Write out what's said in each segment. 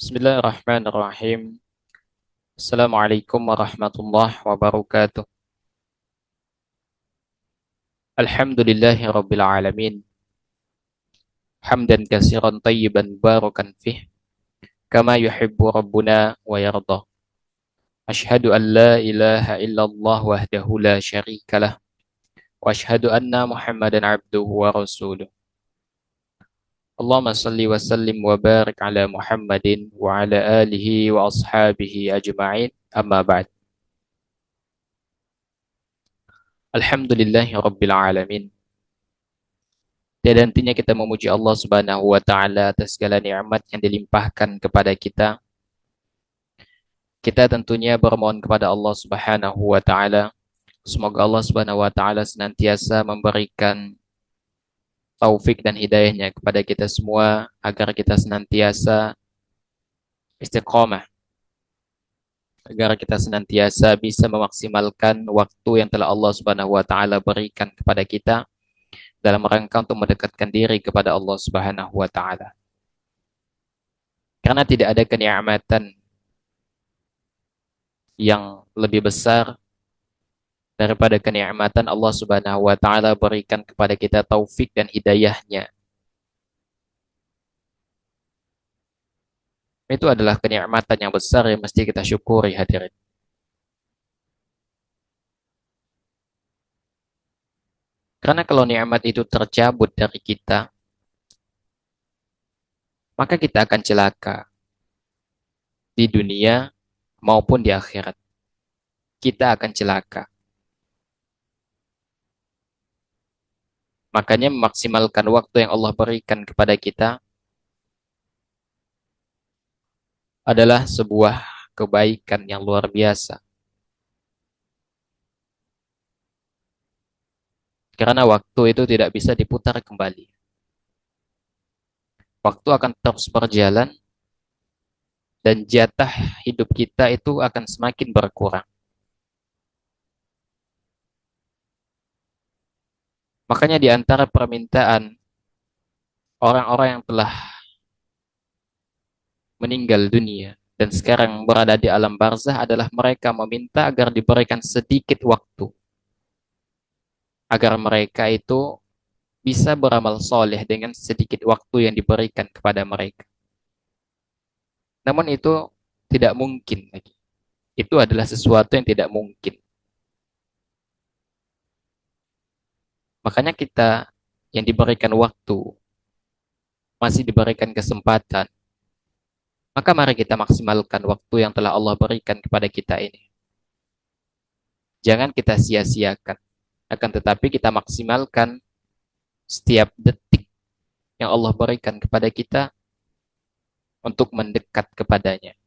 Bismillahirrahmanirrahim. Assalamualaikum warahmatullahi wabarakatuh. Alhamdulillahi rabbil alamin. Hamdan katsiran tayyiban barakan fih. Kama yuhibbu rabbuna wa yarda. Ashhadu an la ilaha illallah wahdahu la syarika lah. Wa ashhadu anna Muhammadan abduhu wa rasuluh. Allahumma salli wa sallim wa barik ala Muhammadin wa ala alihi wa ashabihi ajma'in. Amma ba'd. Alhamdulillahi rabbil alamin. Tiada hentinya kita memuji Allah Subhanahu wa taala atas segala nikmat yang dilimpahkan kepada kita. Kita tentunya bermohon kepada Allah Subhanahu wa taala, semoga Allah Subhanahu wa taala senantiasa memberikan taufik dan hidayahnya kepada kita semua agar kita senantiasa istiqomah, agar kita senantiasa bisa memaksimalkan waktu yang telah Allah Subhanahu wa taala berikan kepada kita dalam rangka untuk mendekatkan diri kepada Allah Subhanahu wa taala. Karena tidak ada kenikmatan yang lebih besar daripada kenikmatan Allah Subhanahu wa taala berikan kepada kita taufik dan hidayahnya. Itu adalah kenikmatan yang besar yang mesti kita syukuri, hadirin. Karena kalau nikmat itu tercabut dari kita, maka kita akan celaka di dunia maupun di akhirat. Kita akan celaka. Makanya memaksimalkan waktu yang Allah berikan kepada kita adalah sebuah kebaikan yang luar biasa. Karena waktu itu tidak bisa diputar kembali. Waktu akan terus berjalan dan jatah hidup kita itu akan semakin berkurang. Makanya di antara permintaan orang-orang yang telah meninggal dunia dan sekarang berada di alam barzah adalah mereka meminta agar diberikan sedikit waktu agar mereka itu bisa beramal soleh dengan sedikit waktu yang diberikan kepada mereka. Namun itu tidak mungkin lagi. Itu adalah sesuatu yang tidak mungkin. Makanya kita yang diberikan waktu, masih diberikan kesempatan, maka mari kita maksimalkan waktu yang telah Allah berikan kepada kita ini. Jangan kita sia-siakan. Akan tetapi kita maksimalkan setiap detik yang Allah berikan kepada kita untuk mendekat kepadanya.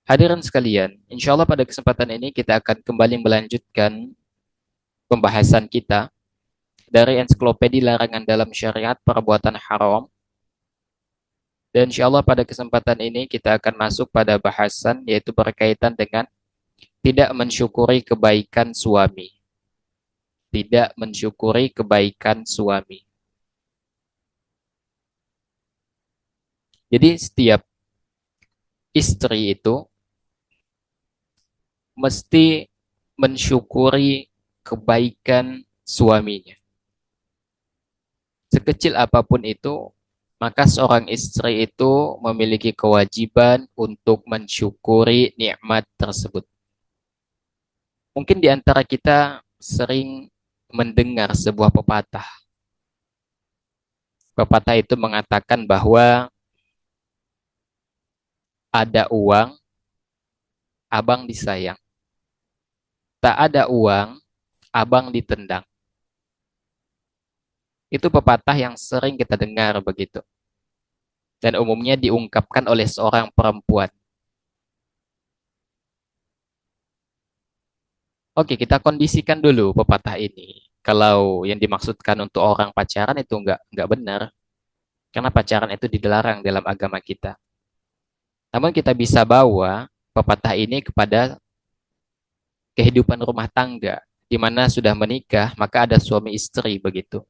Hadirin sekalian, insya Allah pada kesempatan ini kita akan kembali melanjutkan pembahasan kita dari ensiklopedia larangan dalam syariat perbuatan haram. Dan insya Allah pada kesempatan ini kita akan masuk pada bahasan yaitu berkaitan dengan tidak mensyukuri kebaikan suami. Tidak mensyukuri kebaikan suami. Jadi setiap istri itu mesti mensyukuri kebaikan suaminya. Sekecil apapun itu, maka seorang istri itu memiliki kewajiban untuk mensyukuri nikmat tersebut. Mungkin di antara kita sering mendengar sebuah pepatah. Pepatah itu mengatakan bahwa ada uang, abang disayang. Tak ada uang, abang ditendang. Itu pepatah yang sering kita dengar begitu. Dan umumnya diungkapkan oleh seorang perempuan. Oke, kita kondisikan dulu pepatah ini. Kalau yang dimaksudkan untuk orang pacaran itu enggak benar. Karena pacaran itu dilarang dalam agama kita. Namun kita bisa bawa pepatah ini kepada kehidupan rumah tangga. Di mana sudah menikah, maka ada suami istri begitu.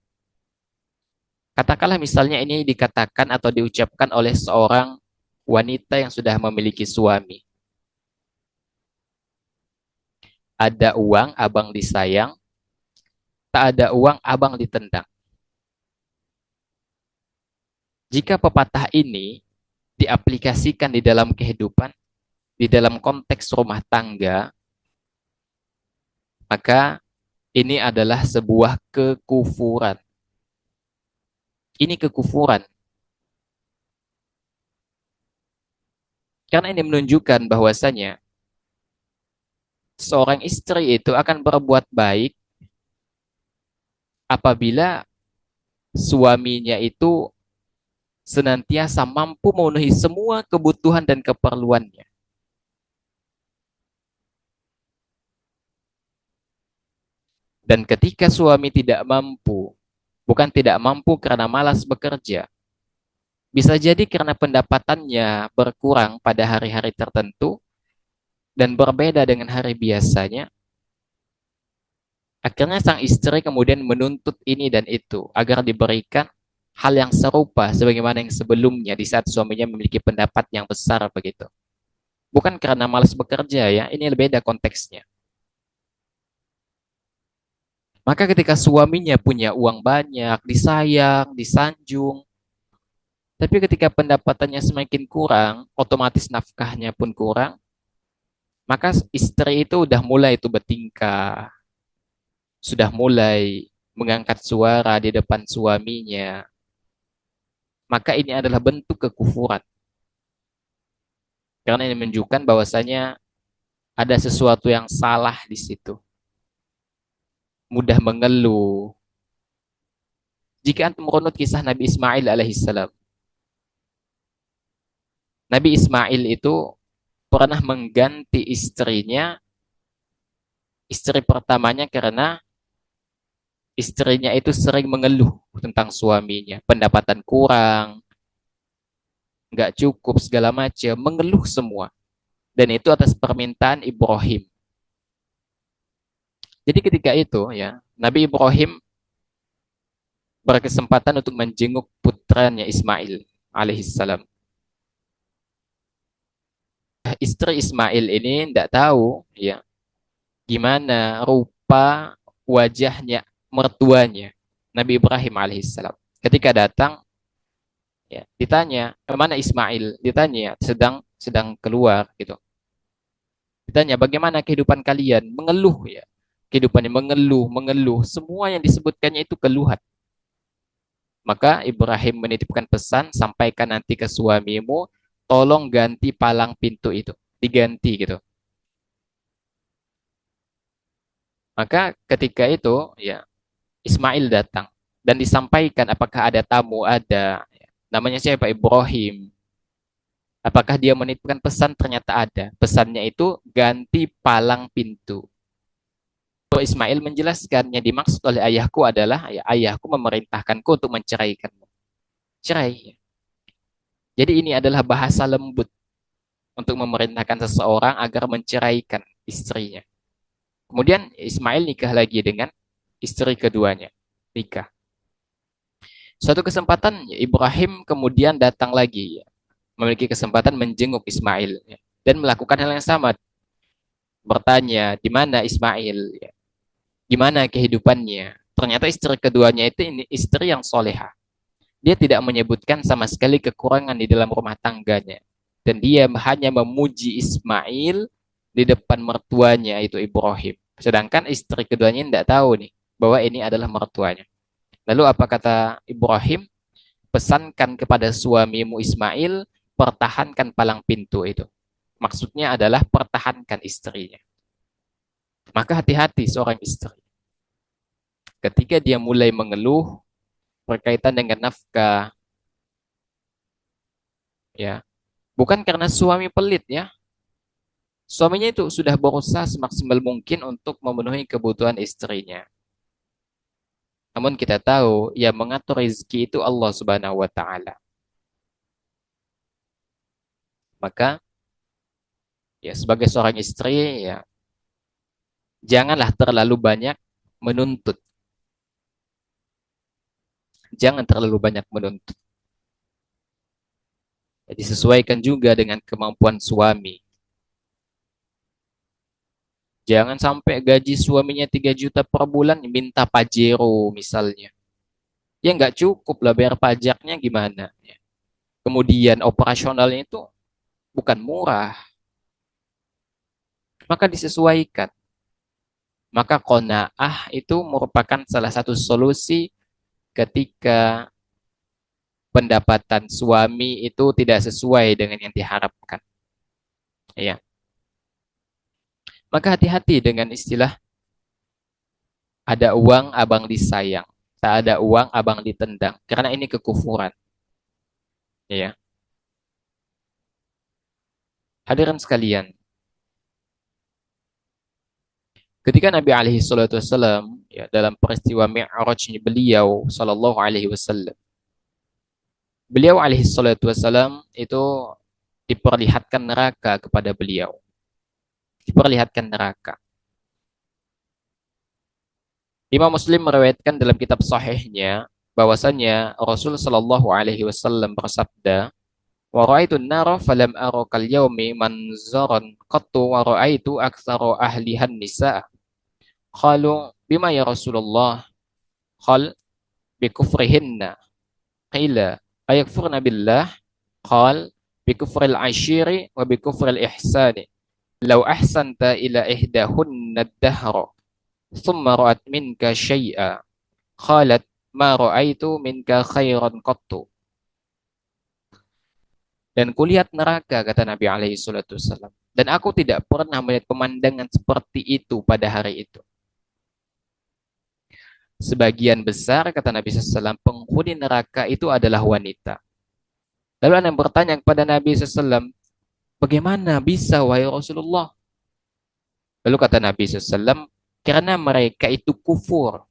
Katakanlah misalnya ini dikatakan atau diucapkan oleh seorang wanita yang sudah memiliki suami. Ada uang, abang disayang. Tak ada uang, abang ditendang. Jika pepatah ini diaplikasikan di dalam kehidupan, di dalam konteks rumah tangga, maka ini adalah sebuah kekufuran. Ini kekufuran. Karena ini menunjukkan bahwasanya seorang istri itu akan berbuat baik apabila suaminya itu senantiasa mampu memenuhi semua kebutuhan dan keperluannya. Dan ketika suami tidak mampu, bukan tidak mampu karena malas bekerja, bisa jadi karena pendapatannya berkurang pada hari-hari tertentu dan berbeda dengan hari biasanya, akhirnya sang istri kemudian menuntut ini dan itu agar diberikan hal yang serupa sebagaimana yang sebelumnya di saat suaminya memiliki pendapat yang besar begitu. Bukan karena malas bekerja ya, ini beda konteksnya. Maka ketika suaminya punya uang banyak, disayang, disanjung, tapi ketika pendapatannya semakin kurang, otomatis nafkahnya pun kurang, maka istri itu udah mulai itu bertingkah, sudah mulai mengangkat suara di depan suaminya. Maka ini adalah bentuk kekufuran. Karena ini menunjukkan bahwasanya ada sesuatu yang salah di situ. Mudah mengeluh. Jika antum merunut kisah Nabi Ismail alaihissalam, Nabi Ismail itu pernah mengganti istrinya, istri pertamanya karena istrinya itu sering mengeluh tentang suaminya, pendapatan kurang, nggak cukup segala macam, mengeluh semua. Dan itu atas permintaan Ibrahim. Jadi ketika itu ya, Nabi Ibrahim berkesempatan untuk menjenguk putranya Ismail alaihissalam. Istri Ismail ini tidak tahu ya gimana rupa wajahnya mertuanya Nabi Ibrahim alaihissalam. Ketika datang ya, ditanya mana Ismail, ditanya sedang sedang keluar gitu. Ditanya bagaimana kehidupan kalian, mengeluh ya. Kehidupannya mengeluh, mengeluh, semua yang disebutkannya itu keluhan. Maka Ibrahim menitipkan pesan, sampaikan nanti ke suamimu, tolong ganti palang pintu itu. Diganti gitu. Maka ketika itu, ya Ismail datang. Dan disampaikan apakah ada tamu, ada. Namanya siapa? Ibrahim. Apakah dia menitipkan pesan? Ternyata ada. Pesannya itu ganti palang pintu. Ismail menjelaskan yang dimaksud oleh ayahku adalah ya, ayahku memerintahkanku untuk menceraikanmu. Cerai. Jadi ini adalah bahasa lembut untuk memerintahkan seseorang agar menceraikan istrinya. Kemudian Ismail nikah lagi dengan istri keduanya. Nikah. Suatu kesempatan Ibrahim kemudian datang lagi, ya, memiliki kesempatan menjenguk Ismail ya, dan melakukan hal yang sama. Bertanya, di mana Ismail? Ya, gimana kehidupannya? Ternyata istri keduanya itu ini istri yang soleha. Dia tidak menyebutkan sama sekali kekurangan di dalam rumah tangganya. Dan dia hanya memuji Ismail di depan mertuanya, itu Ibrahim. Sedangkan istri keduanya tidak tahu nih, bahwa ini adalah mertuanya. Lalu apa kata Ibrahim? Pesankan kepada suamimu Ismail, pertahankan palang pintu itu. Maksudnya adalah pertahankan istrinya. Maka hati-hati seorang istri. Ketika dia mulai mengeluh berkaitan dengan nafkah, ya, bukan karena suami pelit ya. Suaminya itu sudah berusaha semaksimal mungkin untuk memenuhi kebutuhan istrinya. Namun kita tahu yang mengatur rezeki itu Allah Subhanahu wa taala. Maka ya sebagai seorang istri ya janganlah terlalu banyak menuntut. jangan terlalu banyak menuntut. Jadi sesuaikan juga dengan kemampuan suami. Jangan sampai gaji suaminya 3 juta per bulan, minta Pajero misalnya. Ya nggak cukup lah bayar pajaknya gimana. Kemudian operasionalnya itu bukan murah, maka disesuaikan. Maka qanaah itu merupakan salah satu solusi ketika pendapatan suami itu tidak sesuai dengan yang diharapkan. Ya. Maka hati-hati dengan istilah ada uang abang disayang, tak ada uang abang ditendang, karena ini kekufuran. Ya. Hadirin sekalian, ketika Nabi alaihi salatu wasallam ya, dalam peristiwa Mi'raj beliau sallallahu alaihi wasallam, beliau alaihi salatu wasallam itu diperlihatkan neraka kepada beliau. Diperlihatkan neraka. Imam Muslim meriwayatkan dalam kitab sahihnya bahwasanya Rasul sallallahu alaihi wasallam bersabda, "Wa ra'aitu an-nara falam ara kal yaumi manzaran qattu wa ra'aitu aktsara ahlihan nisa." Qalu, "Bima ya Rasulullah?" Qal, "Bi kufrihinna." Qila, "Ayakfurna billah?" Qal, "Bi kufril ashiri wa bi kufril ihsani. Law ahsanta ila ihdahunna ad-dahra, thumma ra'at minka syai'a." Qalat, "Ma ra'aitu minka khairan qattu." Dan kulihat neraka, kata Nabi alaihi salatu wasallam. Dan aku tidak pernah melihat pemandangan seperti itu pada hari itu. Sebagian besar, kata Nabi SAW, penghuni neraka itu adalah wanita. Lalu ada yang bertanya kepada Nabi SAW, bagaimana bisa wahai Rasulullah? Lalu kata Nabi SAW, karena mereka itu kufur.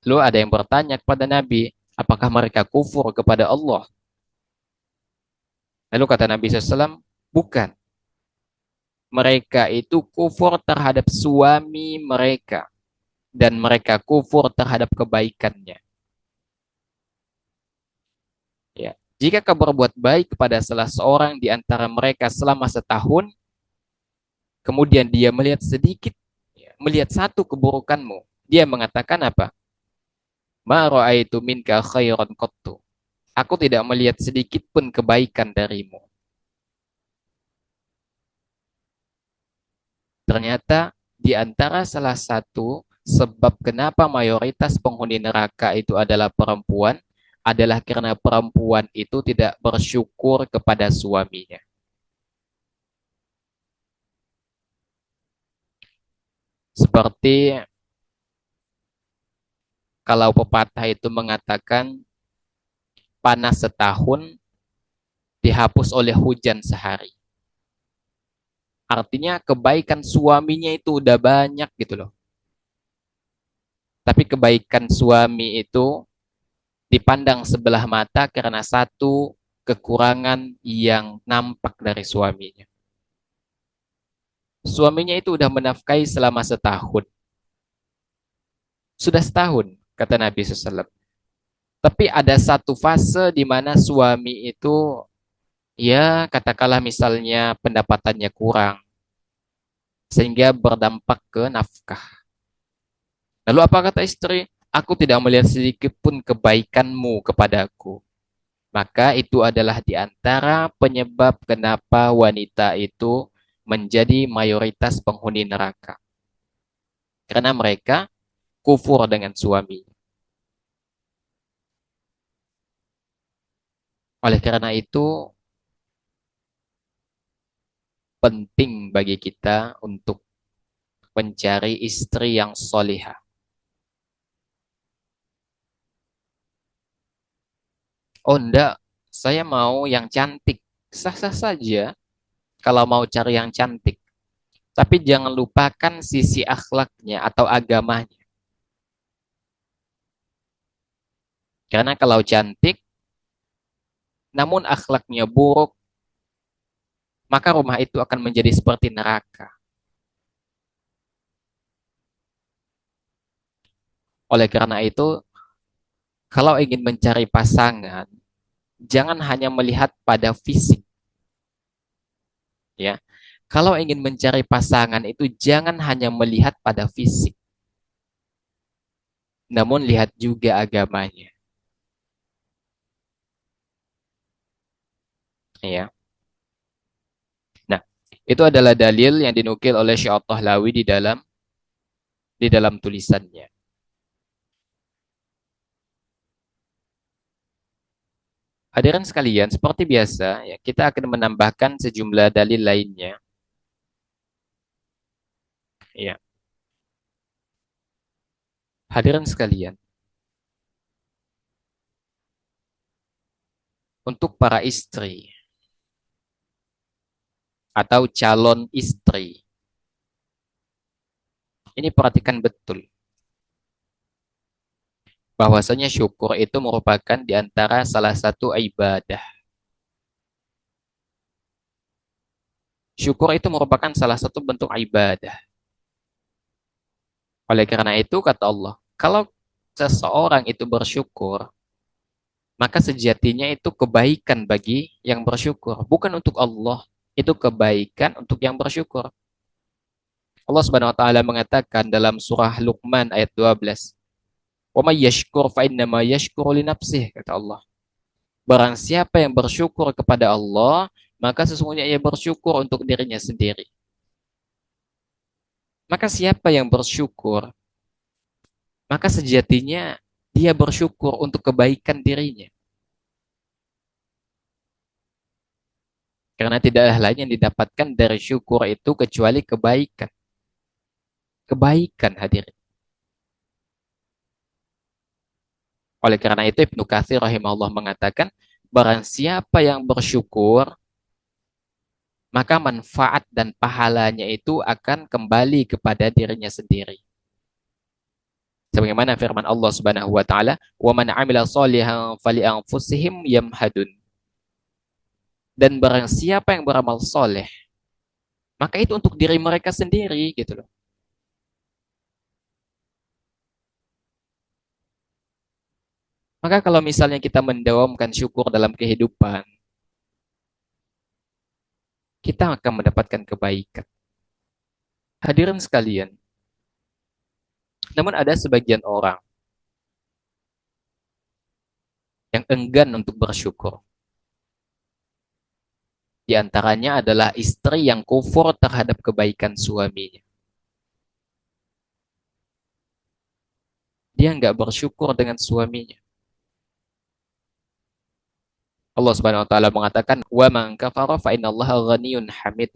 Lalu ada yang bertanya kepada Nabi, apakah mereka kufur kepada Allah? Lalu kata Nabi SAW, bukan. Mereka itu kufur terhadap suami mereka. Dan mereka kufur terhadap kebaikannya. Ya. Jika kau berbuat baik kepada salah seorang di antara mereka selama setahun, kemudian dia melihat sedikit, ya, melihat satu keburukanmu, dia mengatakan apa? Ma ra'aitu minka khairan qattu. Aku tidak melihat sedikit pun kebaikan darimu. Ternyata di antara salah satu sebab kenapa mayoritas penghuni neraka itu adalah perempuan adalah karena perempuan itu tidak bersyukur kepada suaminya. Seperti kalau pepatah itu mengatakan panas setahun dihapus oleh hujan sehari. Artinya kebaikan suaminya itu udah banyak gitu loh. Tapi kebaikan suami itu dipandang sebelah mata karena satu kekurangan yang nampak dari suaminya. Suaminya itu udah menafkahi selama setahun. Sudah setahun, kata Nabi SAW. Tapi ada satu fase di mana suami itu, ya katakanlah misalnya pendapatannya kurang, sehingga berdampak ke nafkah. Lalu apa kata istri? Aku tidak melihat sedikit pun kebaikanmu kepadaku. Maka itu adalah di antara penyebab kenapa wanita itu menjadi mayoritas penghuni neraka. Karena mereka kufur dengan suami. Oleh karena itu, penting bagi kita untuk mencari istri yang solihah. Oh enggak, saya mau yang cantik. Sah-sah saja kalau mau cari yang cantik. Tapi jangan lupakan sisi akhlaknya atau agamanya. Karena kalau cantik, namun akhlaknya buruk, maka rumah itu akan menjadi seperti neraka. Oleh karena itu, Kalau ingin mencari pasangan, jangan hanya melihat pada fisik, ya. Kalau ingin mencari pasangan itu jangan hanya melihat pada fisik, namun lihat juga agamanya, ya. Nah, itu adalah dalil yang dinukil oleh Syekh At-Tahlawi di dalam tulisannya. Hadirin sekalian, seperti biasa, ya, kita akan menambahkan sejumlah dalil lainnya. Ya. Hadirin sekalian, untuk para istri atau calon istri, ini perhatikan betul bahwasanya syukur itu merupakan di antara salah satu ibadah. Syukur itu merupakan salah satu bentuk ibadah. Oleh karena itu, kata Allah, kalau seseorang itu bersyukur, maka sejatinya itu kebaikan bagi yang bersyukur. Bukan untuk Allah, itu kebaikan untuk yang bersyukur. Allah Subhanahu wa taala mengatakan dalam surah Luqman ayat 12, "Wa may yashkur fa innama yashkuru li nafsih," kata Allah. Barang siapa yang bersyukur kepada Allah, maka sesungguhnya ia bersyukur untuk dirinya sendiri. Maka siapa yang bersyukur, maka sejatinya dia bersyukur untuk kebaikan dirinya. Karena tidak ada lain yang didapatkan dari syukur itu kecuali kebaikan. Kebaikan hadirin. Oleh karena itu Ibnu Katsir rahimahullah mengatakan, barang siapa yang bersyukur, maka manfaat dan pahalanya itu akan kembali kepada dirinya sendiri. Sebagaimana firman Allah Subhanahu wa taala, "Wa man 'amila shalihan fali anfusihim yamhadun." Dan barang siapa yang beramal soleh, maka itu untuk diri mereka sendiri gitu loh. Maka kalau misalnya kita mendawamkan syukur dalam kehidupan, kita akan mendapatkan kebaikan. Hadirin sekalian, namun ada sebagian orang yang enggan untuk bersyukur. Di antaranya adalah istri yang kufur terhadap kebaikan suaminya. Dia nggak bersyukur dengan suaminya. Allah Subhanahu wa taala mengatakan, "Wa man kafara fa innallaha ghaniyyun hamid."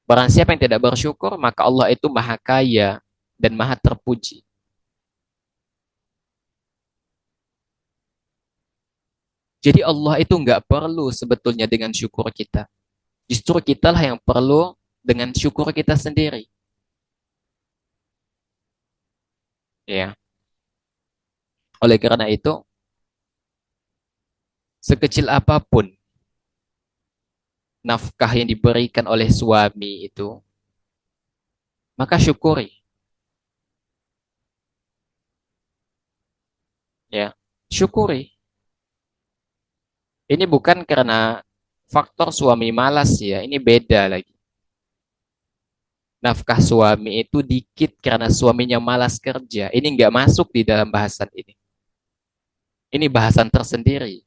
Barang siapa yang tidak bersyukur, maka Allah itu maha kaya dan maha terpuji. Jadi Allah itu nggak perlu sebetulnya dengan syukur kita. Justru kitalah yang perlu dengan syukur kita sendiri. Ya. Oleh karena itu, sekecil apapun nafkah yang diberikan oleh suami itu, maka syukuri. Ya. Syukuri. Ini bukan karena faktor suami malas ya, ini beda lagi. Nafkah suami itu dikit karena suaminya malas kerja. Ini nggak masuk di dalam bahasan ini. Ini bahasan tersendiri.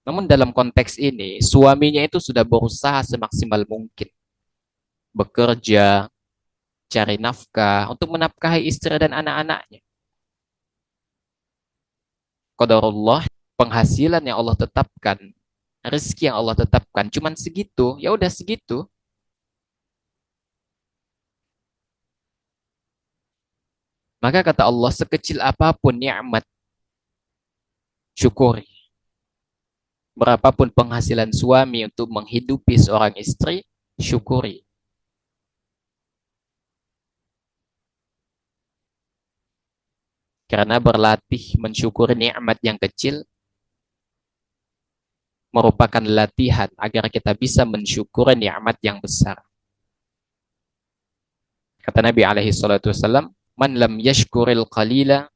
Namun dalam konteks ini, suaminya itu sudah berusaha semaksimal mungkin. Bekerja, cari nafkah, untuk menafkahi istri dan anak-anaknya. Qadarullah, penghasilan yang Allah tetapkan, rezeki yang Allah tetapkan, cuman segitu, ya udah segitu. Maka kata Allah, sekecil apapun nikmat, syukuri. Berapapun penghasilan suami untuk menghidupi seorang istri, syukuri. Karena berlatih mensyukuri nikmat yang kecil merupakan latihan agar kita bisa mensyukuri nikmat yang besar. Kata Nabi alaihi salatu wasallam, Man lam yashkuril qalila,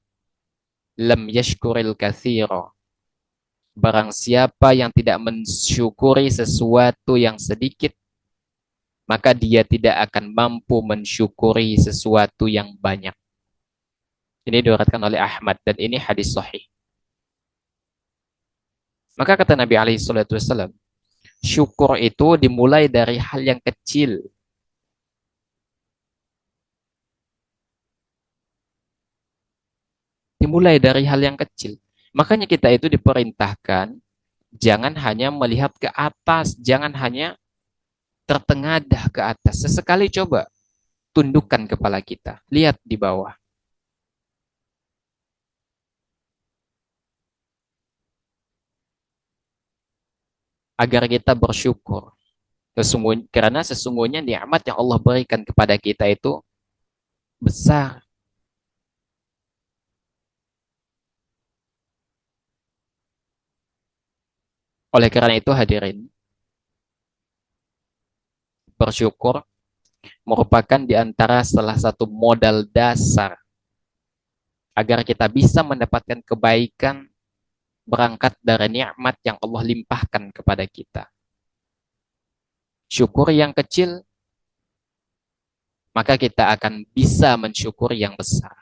lam yashkuril katsira. Barang siapa yang tidak mensyukuri sesuatu yang sedikit, maka dia tidak akan mampu mensyukuri sesuatu yang banyak. Ini diriwayatkan oleh Ahmad dan ini hadis sahih. Maka kata Nabi alaihi salatu wasallam, syukur itu dimulai dari hal yang kecil. Dimulai dari hal yang kecil. Makanya kita itu diperintahkan jangan hanya melihat ke atas, jangan hanya tertengadah ke atas. Sesekali coba tundukkan kepala kita, lihat di bawah. Agar kita bersyukur. Karena sesungguhnya nikmat yang Allah berikan kepada kita itu besar. Oleh karena itu hadirin, bersyukur merupakan di antara salah satu modal dasar agar kita bisa mendapatkan kebaikan berangkat dari nikmat yang Allah limpahkan kepada kita. Syukur yang kecil, maka kita akan bisa mensyukuri yang besar.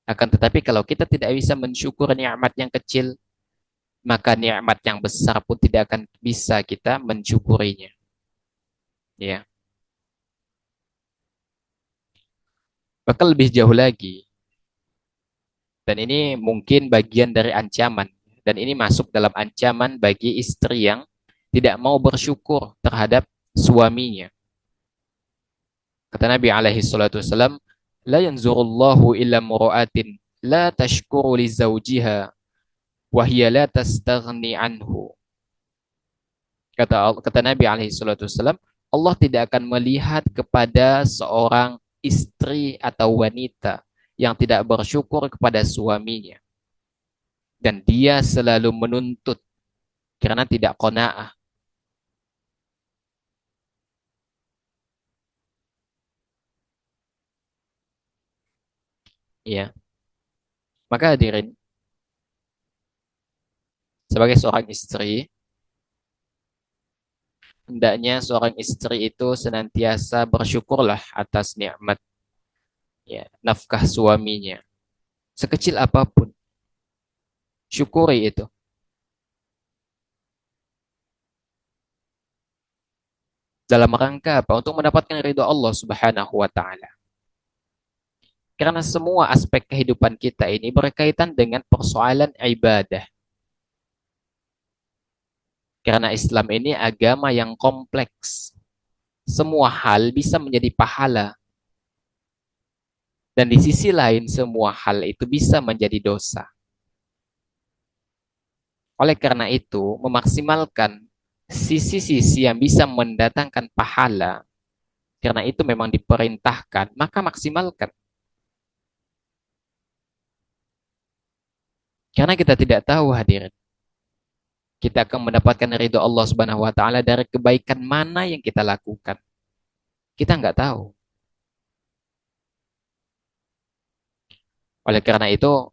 Akan tetapi kalau kita tidak bisa mensyukur nikmat yang kecil, maka nikmat yang besar pun tidak akan bisa kita mensyukurinya. Ya. Bahkan lebih jauh lagi, dan ini mungkin bagian dari ancaman, dan ini masuk dalam ancaman bagi istri yang tidak mau bersyukur terhadap suaminya. Kata Nabi alaihi salatu wasallam, la yanzurullahu illa mura'atin la tashkuru li zawjiha wa hiya la tastaghni anhu. Kata Nabi alaihi salatu wasallam, Allah tidak akan melihat kepada seorang istri atau wanita yang tidak bersyukur kepada suaminya dan dia selalu menuntut karena tidak qanaah. Ya, maka hadirin, sebagai seorang istri, hendaknya seorang istri itu senantiasa bersyukurlah atas nikmat ya, nafkah suaminya. Sekecil apapun, syukuri itu. Dalam rangka apa? Untuk mendapatkan ridho Allah Subhanahu wa taala. Karena semua aspek kehidupan kita ini berkaitan dengan persoalan ibadah. Karena Islam ini agama yang kompleks. Semua hal bisa menjadi pahala. Dan di sisi lain semua hal itu bisa menjadi dosa. Oleh karena itu, memaksimalkan sisi-sisi yang bisa mendatangkan pahala, karena itu memang diperintahkan, maka maksimalkan. Karena kita tidak tahu hadirin, kita akan mendapatkan ridho Allah Subhanahu wa taala dari kebaikan mana yang kita lakukan. Kita nggak tahu. Oleh karena itu,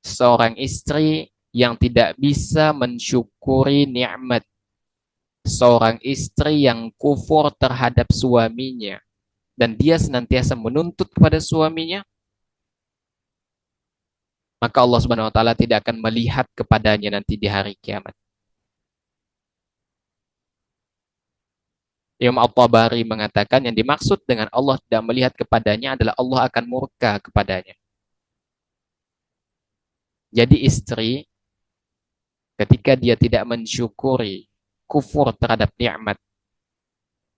seorang istri yang tidak bisa mensyukuri nikmat, seorang istri yang kufur terhadap suaminya, dan dia senantiasa menuntut kepada suaminya, maka Allah Subhanahu wa taala tidak akan melihat kepadanya nanti di hari kiamat. Imam At-Tabari mengatakan yang dimaksud dengan Allah tidak melihat kepadanya adalah Allah akan murka kepadanya. Jadi istri ketika dia tidak mensyukuri kufur terhadap nikmat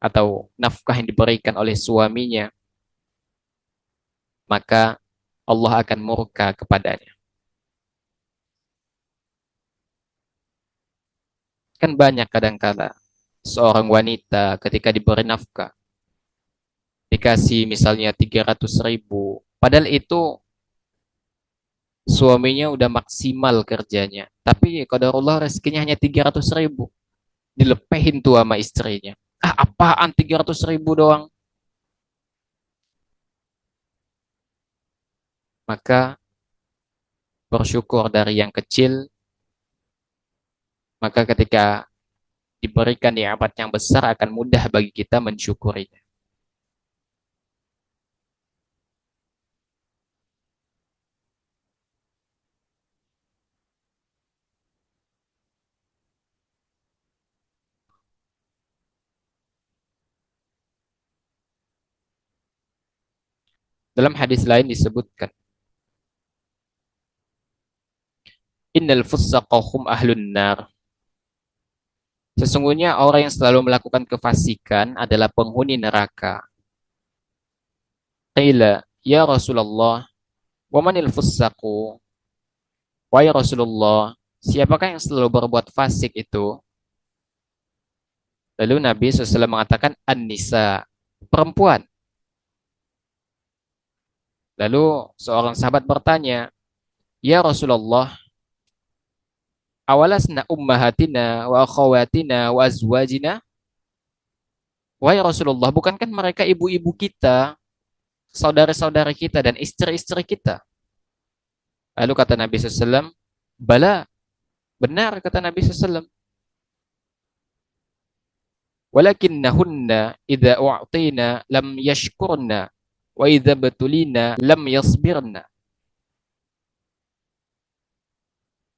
atau nafkah yang diberikan oleh suaminya, maka Allah akan murka kepadanya. Kan banyak kadang-kala seorang wanita ketika diberi nafkah, dikasih misalnya 300.000, padahal itu suaminya udah maksimal kerjanya. Tapi qadarullah rezekinya hanya 300.000. Dilepehin tuh sama istrinya. Ah, apaan 300.000 doang? maka bersyukur dari yang kecil, maka ketika diberikan nikmat yang besar akan mudah bagi kita mensyukurinya. Dalam hadis lain disebutkan, Innal fussaqa hum ahlun nar. Sesungguhnya orang yang selalu melakukan kefasikan adalah penghuni neraka. Qila, ya Rasulullah, wa manil fussaqu? Wahai Rasulullah, siapakah yang selalu berbuat fasik itu? Lalu Nabi SAW mengatakan, An-Nisa, perempuan. Lalu seorang sahabat bertanya, Ya Rasulullah, awalasna ummahatina wa akhawatina wa azwajina? Wahai Rasulullah, bukankah mereka ibu-ibu kita, saudara-saudara kita, dan istri-istri kita? Lalu kata Nabi SAW, Bala, benar kata Nabi SAW. Walakinnahunna idza u'tina lam yashkurna wa idza betulina lam yasbirna.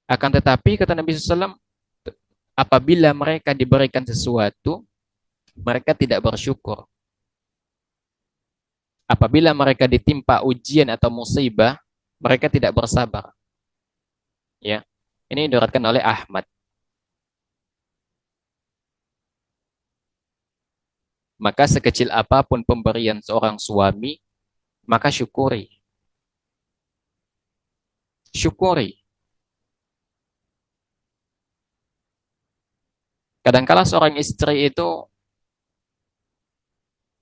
Akan tetapi kata Nabi SAW, apabila mereka diberikan sesuatu, mereka tidak bersyukur. Apabila mereka ditimpa ujian atau musibah, mereka tidak bersabar. Ya, ini diriwayatkan oleh Ahmad. Maka sekecil apapun pemberian seorang suami, maka syukuri. Syukuri. Kadangkala seorang istri itu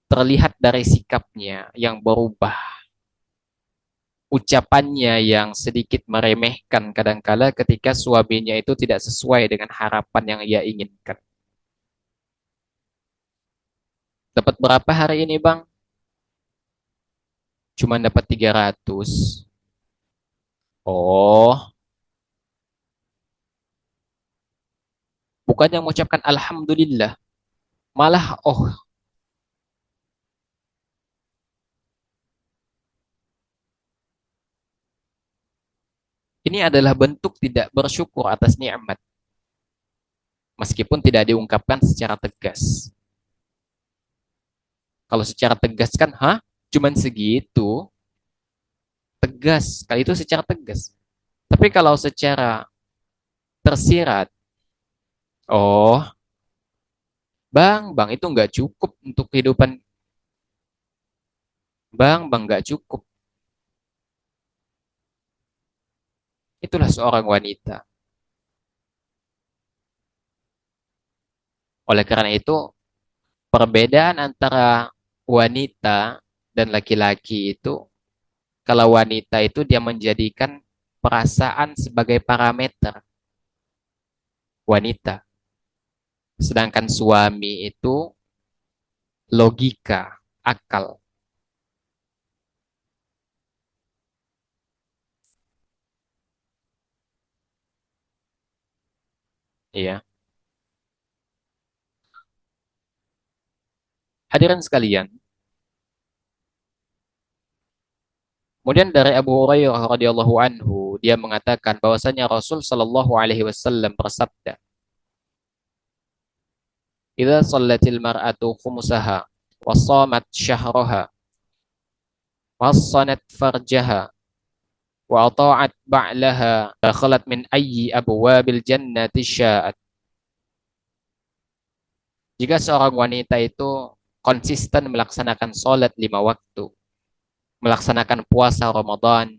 terlihat dari sikapnya yang berubah, ucapannya yang sedikit meremehkan kadangkala ketika suaminya itu tidak sesuai dengan harapan yang ia inginkan. Dapat berapa hari ini, Bang? Cuma dapat 300. Oh, bukannya mengucapkan alhamdulillah, malah ini adalah bentuk tidak bersyukur atas nikmat meskipun tidak diungkapkan secara tegas. Kalau secara tegas kan, cuman segitu, tegas. Kali itu secara tegas. Tapi kalau secara tersirat, oh, bang, itu nggak cukup untuk kehidupan. Bang, nggak cukup. Itulah seorang wanita. Oleh karena itu, perbedaan antara wanita dan laki-laki itu, kalau wanita itu dia menjadikan perasaan sebagai parameter wanita. Sedangkan suami itu logika, akal. Iya. Hadirin sekalian, kemudian dari Abu Hurairah radhiyallahu anhu, dia mengatakan bahwasanya Rasul Shallallahu alaihi wasallam bersabda, "Idza shallatil mar'atu khumsaha wa shamat syahraha wa sanat farjaha wa ata'at ba'laha dakhalat min ayyi abwabil jannati sya'at." Jika seorang wanita itu konsisten melaksanakan sholat 5 waktu, melaksanakan puasa Ramadan,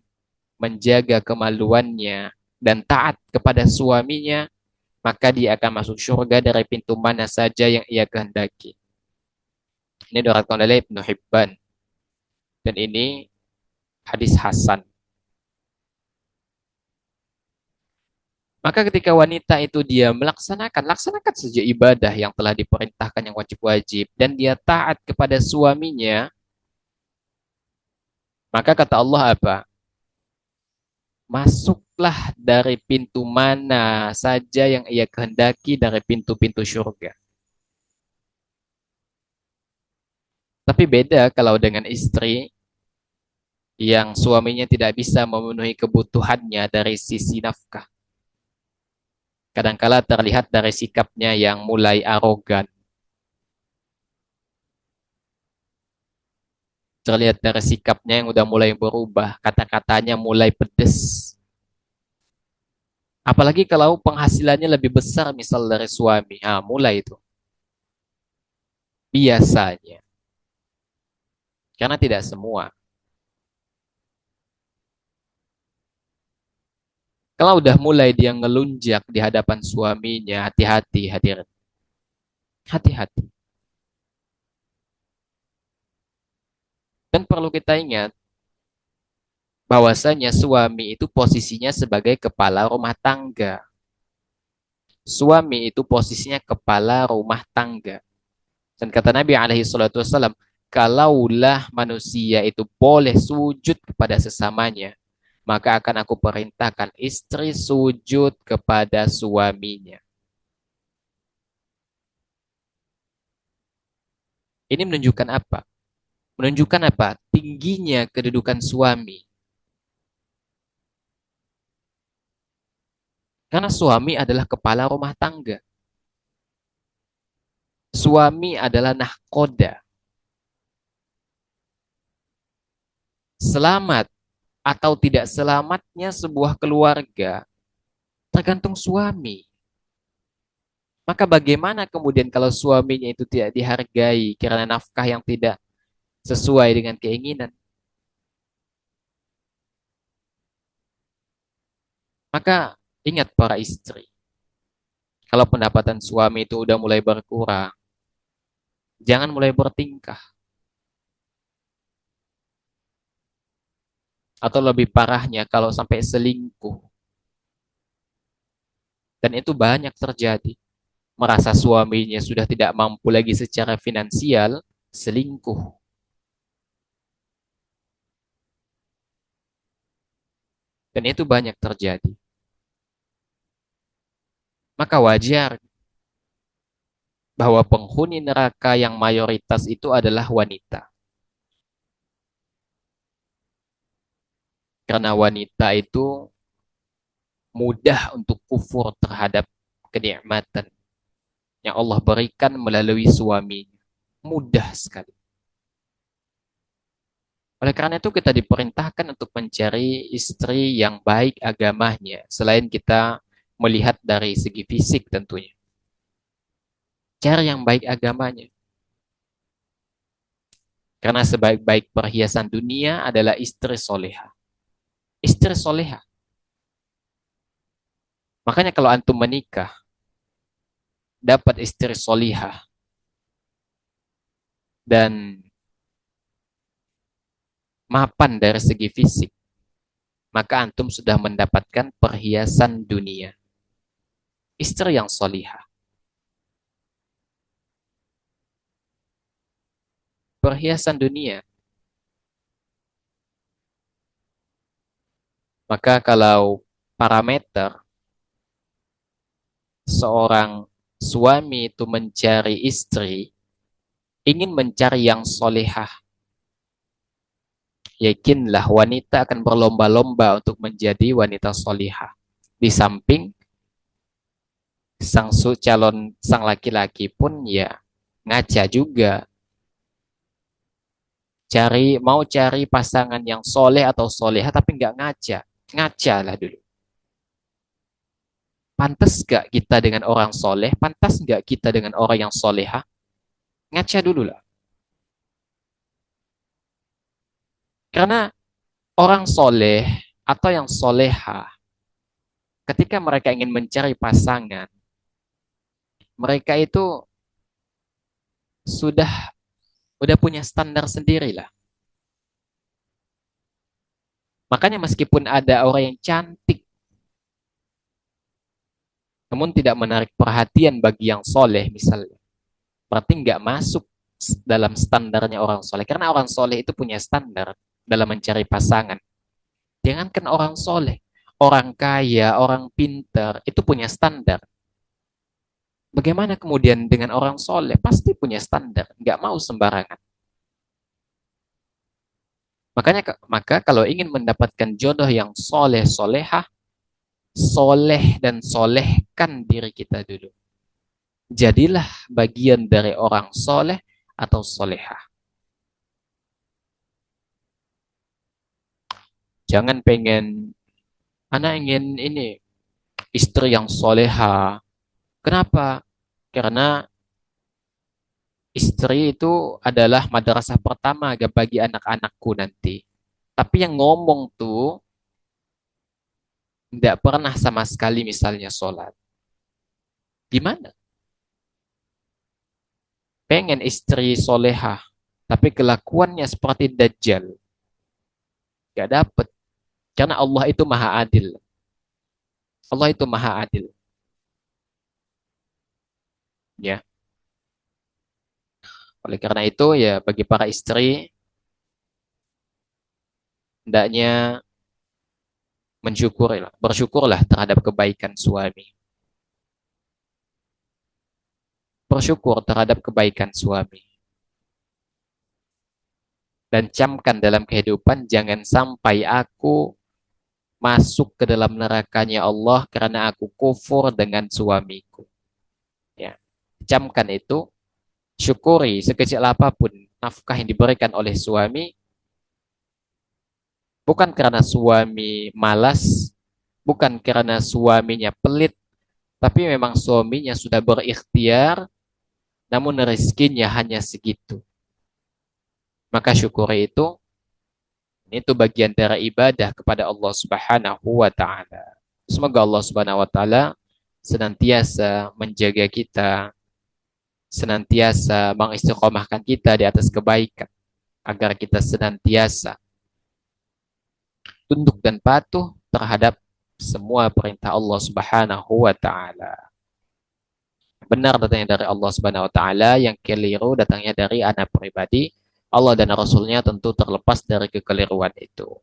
menjaga kemaluannya, dan taat kepada suaminya, maka dia akan masuk surga dari pintu mana saja yang ia kehendaki. Ini diriwayatkan oleh Ibnu Hibban. Dan ini hadis hasan. Maka ketika wanita itu dia laksanakan saja ibadah yang telah diperintahkan yang wajib-wajib, dan dia taat kepada suaminya, maka kata Allah apa? masuklah dari pintu mana saja yang ia kehendaki dari pintu-pintu surga. Tapi beda kalau dengan istri yang suaminya tidak bisa memenuhi kebutuhannya dari sisi nafkah. Kadangkala terlihat dari sikapnya yang mulai arogan, terlihat dari sikapnya yang udah mulai berubah, kata-katanya mulai pedes. Apalagi kalau penghasilannya lebih besar misal dari suami. Mulai itu. Biasanya. Karena tidak semua. Kalau udah mulai dia ngelunjak di hadapan suaminya, hati-hati hadirin. Hati-hati. Dan perlu kita ingat bahwasanya suami itu posisinya sebagai kepala rumah tangga. Suami itu posisinya kepala rumah tangga. Dan kata Nabi alaihi salatu wasallam, kalaulah manusia itu boleh sujud kepada sesamanya, maka akan aku perintahkan istri sujud kepada suaminya. Ini menunjukkan apa? Menunjukkan apa? Tingginya kedudukan suami. Karena suami adalah kepala rumah tangga. Suami adalah nahkoda. Selamat atau tidak selamatnya sebuah keluarga tergantung suami. Maka bagaimana kemudian kalau suaminya itu tidak dihargai karena nafkah yang tidak sesuai dengan keinginan? Maka ingat para istri, kalau pendapatan suami itu udah mulai berkurang, jangan mulai bertingkah. Atau lebih parahnya kalau sampai selingkuh. Dan itu banyak terjadi. Merasa suaminya sudah tidak mampu lagi secara finansial, selingkuh. Dan itu banyak terjadi. Maka wajar bahwa penghuni neraka yang mayoritas itu adalah wanita. Karena wanita itu mudah untuk kufur terhadap kenikmatan yang Allah berikan melalui suaminya. Mudah sekali. Oleh karena itu kita diperintahkan untuk mencari istri yang baik agamanya. Selain kita melihat dari segi fisik tentunya. Cari yang baik agamanya. Karena sebaik-baik perhiasan dunia adalah istri soleha. Istri soleha. Makanya kalau antum menikah, dapat istri solihah dan mapan dari segi fisik, maka antum sudah mendapatkan perhiasan dunia. Istri yang solihah. Perhiasan dunia. Maka kalau parameter seorang suami itu mencari istri, ingin mencari yang solehah, yakinlah wanita akan berlomba-lomba untuk menjadi wanita solehah. Di samping sang laki-laki pun ya ngaca juga. Mau cari pasangan yang soleh atau soleha tapi nggak ngaca. Ngaca lah dulu. Pantas gak kita dengan orang soleh? Pantas gak kita dengan orang yang soleha? Ngaca dulu lah. Karena orang soleh atau yang soleha, ketika mereka ingin mencari pasangan, mereka itu sudah punya standar sendiri lah. Makanya meskipun ada orang yang cantik, namun tidak menarik perhatian bagi yang soleh misalnya, berarti nggak masuk dalam standarnya orang soleh. Karena orang soleh itu punya standar dalam mencari pasangan. Jangankan orang soleh, orang kaya, orang pintar, itu punya standar. Bagaimana kemudian dengan orang soleh? Pasti punya standar, nggak mau sembarangan. Maka kalau ingin mendapatkan jodoh yang soleh, solehah, soleh dan solehkan diri kita dulu. Jadilah bagian dari orang soleh atau solehah. Jangan pengen, anak ingin ini, istri yang soleha. Kenapa? Karena istri itu adalah madrasah pertama bagi anak-anakku nanti. Tapi yang ngomong tuh tidak pernah sama sekali misalnya sholat. Gimana? Pengen istri solehah, tapi kelakuannya seperti Dajjal. Gak dapet. Karena Allah itu maha adil. Allah itu maha adil. Ya. Oleh karena itu ya bagi para istri, hendaknya bersyukurlah terhadap kebaikan suami. Bersyukur terhadap kebaikan suami. Dan camkan dalam kehidupan, jangan sampai aku masuk ke dalam nerakanya Allah karena aku kufur dengan suamiku. Ya. Camkan itu, syukuri sekecil apapun nafkah yang diberikan oleh suami, bukan karena suami malas, bukan karena suaminya pelit, tapi memang suaminya sudah berikhtiar, namun rezekinya hanya segitu. Maka syukuri itu bagian dari ibadah kepada Allah Subhanahu wa taala. Semoga Allah Subhanahu wa taala senantiasa menjaga kita, senantiasa mengistiqomahkan kita di atas kebaikan agar kita senantiasa tunduk dan patuh terhadap semua perintah Allah Subhanahu wa taala. Benar datangnya dari Allah Subhanahu wa taala, yang keliru datangnya dari anak pribadi. Allah dan Rasulnya tentu terlepas dari kekeliruan itu.